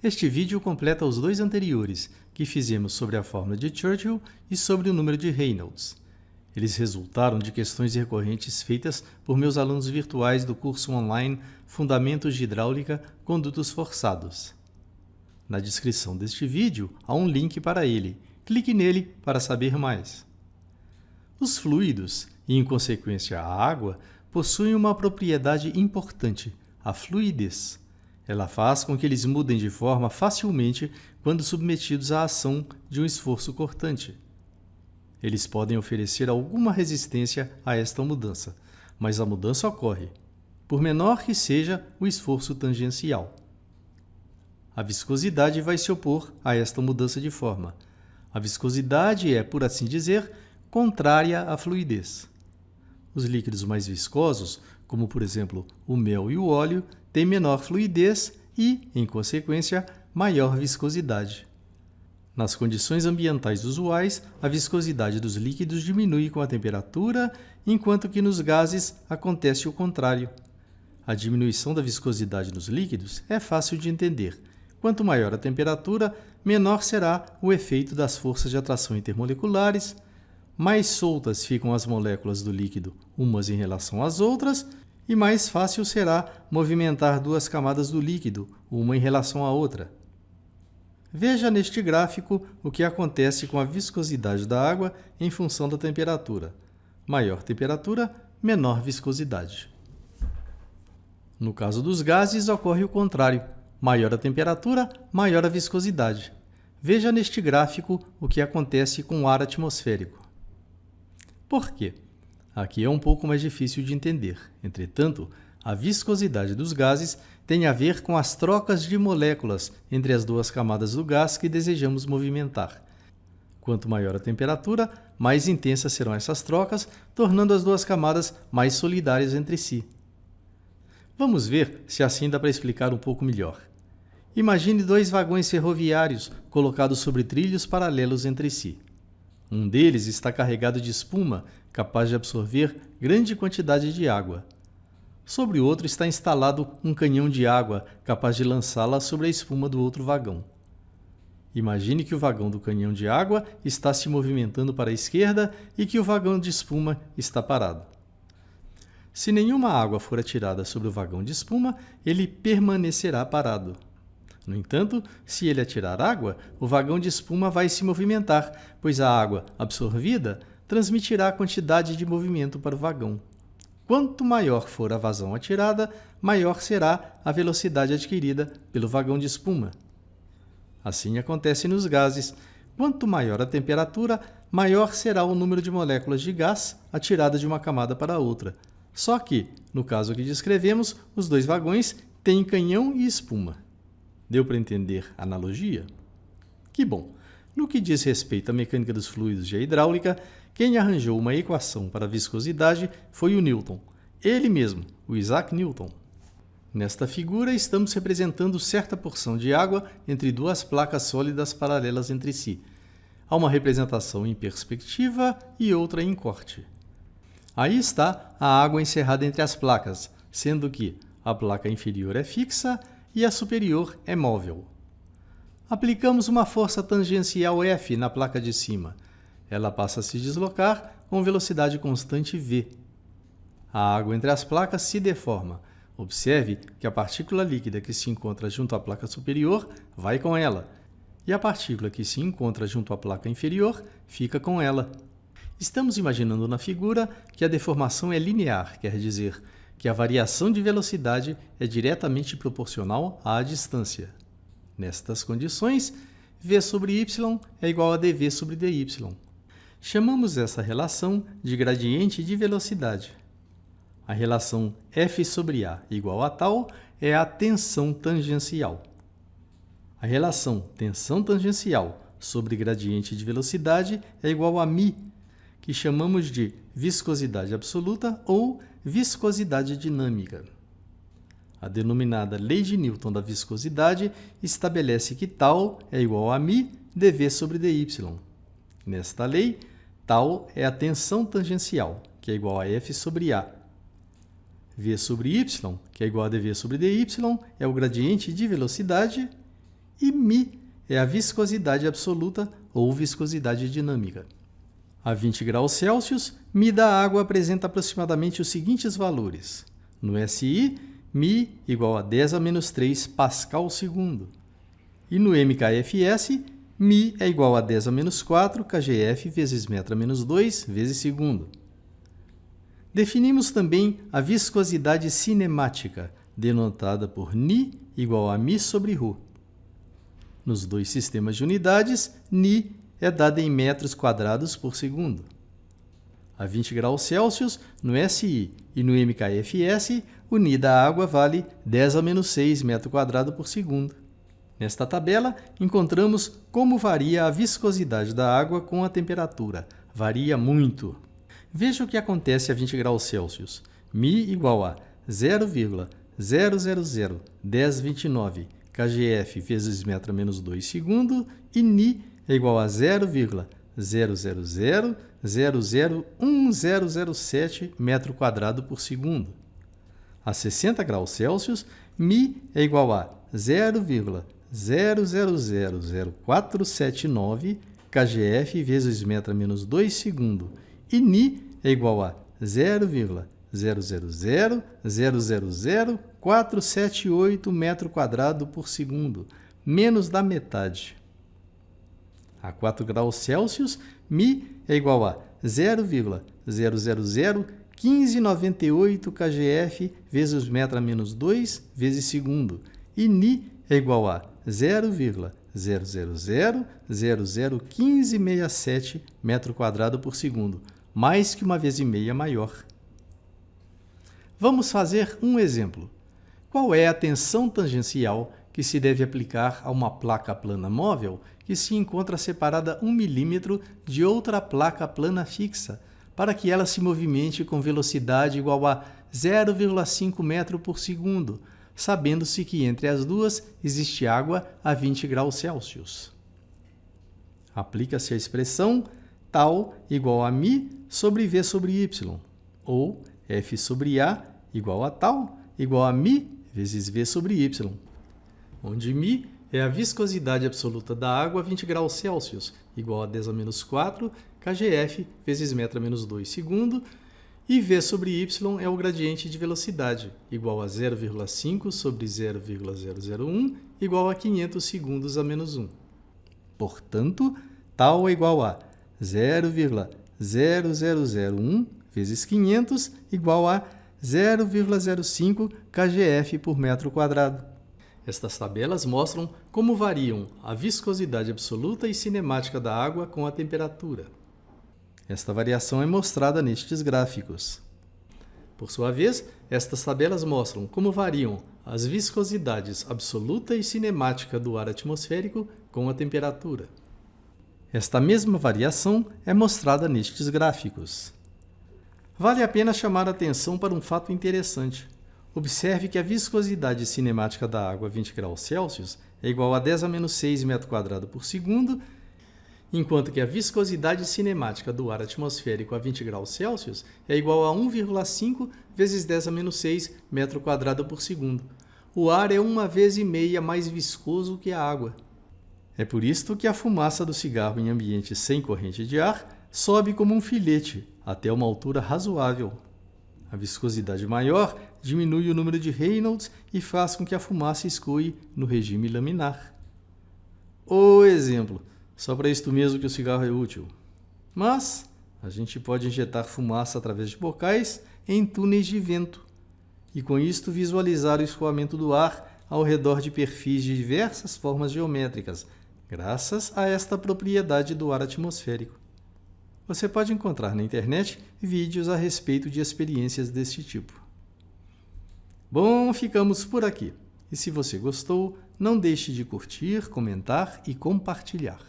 Este vídeo completa os dois anteriores, que fizemos sobre a fórmula de Churchill e sobre o número de Reynolds. Eles resultaram de questões recorrentes feitas por meus alunos virtuais do curso online Fundamentos de Hidráulica, Condutos Forçados. Na descrição deste vídeo há um link para ele. Clique nele para saber mais. Os fluidos, e em consequência a água, possuem uma propriedade importante, a fluidez. Ela faz com que eles mudem de forma facilmente quando submetidos à ação de um esforço cortante. Eles podem oferecer alguma resistência a esta mudança, mas a mudança ocorre, por menor que seja o esforço tangencial. A viscosidade vai se opor a esta mudança de forma. A viscosidade é, por assim dizer, contrária à fluidez. Os líquidos mais viscosos, como por exemplo o mel e o óleo, têm menor fluidez e, em consequência, maior viscosidade. Nas condições ambientais usuais, a viscosidade dos líquidos diminui com a temperatura, enquanto que nos gases acontece o contrário. A diminuição da viscosidade nos líquidos é fácil de entender. Quanto maior a temperatura, menor será o efeito das forças de atração intermoleculares, mais soltas ficam as moléculas do líquido umas em relação às outras, e mais fácil será movimentar duas camadas do líquido, uma em relação à outra. Veja neste gráfico o que acontece com a viscosidade da água em função da temperatura. Maior temperatura, menor viscosidade. No caso dos gases, ocorre o contrário. Maior a temperatura, maior a viscosidade. Veja neste gráfico o que acontece com o ar atmosférico. Por quê? Aqui é um pouco mais difícil de entender. Entretanto, a viscosidade dos gases tem a ver com as trocas de moléculas entre as duas camadas do gás que desejamos movimentar. Quanto maior a temperatura, mais intensas serão essas trocas, tornando as duas camadas mais solidárias entre si. Vamos ver se assim dá para explicar um pouco melhor. Imagine dois vagões ferroviários colocados sobre trilhos paralelos entre si. Um deles está carregado de espuma, capaz de absorver grande quantidade de água. Sobre o outro está instalado um canhão de água, capaz de lançá-la sobre a espuma do outro vagão. Imagine que o vagão do canhão de água está se movimentando para a esquerda e que o vagão de espuma está parado. Se nenhuma água for atirada sobre o vagão de espuma, ele permanecerá parado. No entanto, se ele atirar água, o vagão de espuma vai se movimentar, pois a água absorvida transmitirá a quantidade de movimento para o vagão. Quanto maior for a vazão atirada, maior será a velocidade adquirida pelo vagão de espuma. Assim acontece nos gases. Quanto maior a temperatura, maior será o número de moléculas de gás atiradas de uma camada para a outra. Só que, no caso que descrevemos, os dois vagões têm canhão e espuma. Deu para entender a analogia? Que bom! No que diz respeito à mecânica dos fluidos e à hidráulica, quem arranjou uma equação para a viscosidade foi o Newton. Ele mesmo, o Isaac Newton. Nesta figura, estamos representando certa porção de água entre duas placas sólidas paralelas entre si. Há uma representação em perspectiva e outra em corte. Aí está a água encerrada entre as placas, sendo que a placa inferior é fixa e a superior é móvel. Aplicamos uma força tangencial F na placa de cima. Ela passa a se deslocar com velocidade constante v. A água entre as placas se deforma. Observe que a partícula líquida que se encontra junto à placa superior vai com ela, e a partícula que se encontra junto à placa inferior fica com ela. Estamos imaginando na figura que a deformação é linear, quer dizer, que a variação de velocidade é diretamente proporcional à distância. Nestas condições, v sobre y é igual a dv sobre dy. Chamamos essa relação de gradiente de velocidade. A relação F sobre A igual a tal é a tensão tangencial. A relação tensão tangencial sobre gradiente de velocidade é igual a μ, que chamamos de viscosidade absoluta ou viscosidade dinâmica. A denominada Lei de Newton da viscosidade estabelece que tal é igual a μ dv sobre dy. Nesta lei, tal é a tensão tangencial, que é igual a F sobre A. V sobre y, que é igual a dv sobre dy, é o gradiente de velocidade, e μ é a viscosidade absoluta ou viscosidade dinâmica. A 20 graus Celsius, μ da água apresenta aproximadamente os seguintes valores. No SI, μ igual a 10 a menos 3 pascal segundo. E no MKFS, μ é igual a 10 a menos 4 kgf vezes metro a menos 2 vezes segundo. Definimos também a viscosidade cinemática, denotada por Ni igual a μ sobre Rho. Nos dois sistemas de unidades, Ni é dada em metros quadrados por segundo. A 20 graus Celsius, no SI e no MKFS, o Ni da água vale 10 a menos 6 metro quadrado por segundo. Nesta tabela, encontramos como varia a viscosidade da água com a temperatura. Varia muito. Veja o que acontece a 20 graus Celsius. μ igual a 0,0001029 kgf vezes metro a menos 2 segundo e Ni é igual a 0,0001007 metro quadrado por segundo. A 60 graus Celsius, μ é igual a 0,0000479 kgf vezes metro a menos 2 segundo e Ni é igual a 0,0000478 metro quadrado por segundo, menos da metade. A 4 graus Celsius, μ é igual a 0,0001598 kgf vezes metro a menos 2 vezes segundo e Ni é igual a 0,000001567 metro quadrado por segundo, mais que uma vez e meia maior. Vamos fazer um exemplo. Qual é a tensão tangencial que se deve aplicar a uma placa plana móvel que se encontra separada 1 milímetro de outra placa plana fixa, para que ela se movimente com velocidade igual a 0,5 metro por segundo, sabendo-se que entre as duas existe água a 20 graus Celsius. Aplica-se a expressão tal igual a μ sobre v sobre y, ou F sobre A igual a tal igual a μ vezes v sobre y, onde μ é a viscosidade absoluta da água a 20 graus Celsius, igual a 10 a menos 4 kgf vezes metro a menos 2 segundo, e v sobre y é o gradiente de velocidade, igual a 0,5 sobre 0,001, igual a 500 segundos a menos 1. Portanto, tal é igual a 0,0001 vezes 500 igual a 0,05 kgf por metro quadrado. Estas tabelas mostram como variam a viscosidade absoluta e cinemática da água com a temperatura. Esta variação é mostrada nestes gráficos. Por sua vez, estas tabelas mostram como variam as viscosidades absoluta e cinemática do ar atmosférico com a temperatura. Esta mesma variação é mostrada nestes gráficos. Vale a pena chamar a atenção para um fato interessante. Observe que a viscosidade cinemática da água a 20 graus Celsius é igual a 10 a menos 6 metro quadrado por segundo, enquanto que a viscosidade cinemática do ar atmosférico a 20 graus Celsius é igual a 1,5 vezes 10 a menos 6 metro quadrado por segundo. O ar é uma vez e meia mais viscoso que a água. É por isto que a fumaça do cigarro em ambiente sem corrente de ar sobe como um filete até uma altura razoável. A viscosidade maior diminui o número de Reynolds e faz com que a fumaça escoe no regime laminar. O exemplo, só para isto mesmo que o cigarro é útil. Mas a gente pode injetar fumaça através de bocais em túneis de vento e com isto visualizar o escoamento do ar ao redor de perfis de diversas formas geométricas, graças a esta propriedade do ar atmosférico. Você pode encontrar na internet vídeos a respeito de experiências deste tipo. Bom, ficamos por aqui. E se você gostou, não deixe de curtir, comentar e compartilhar.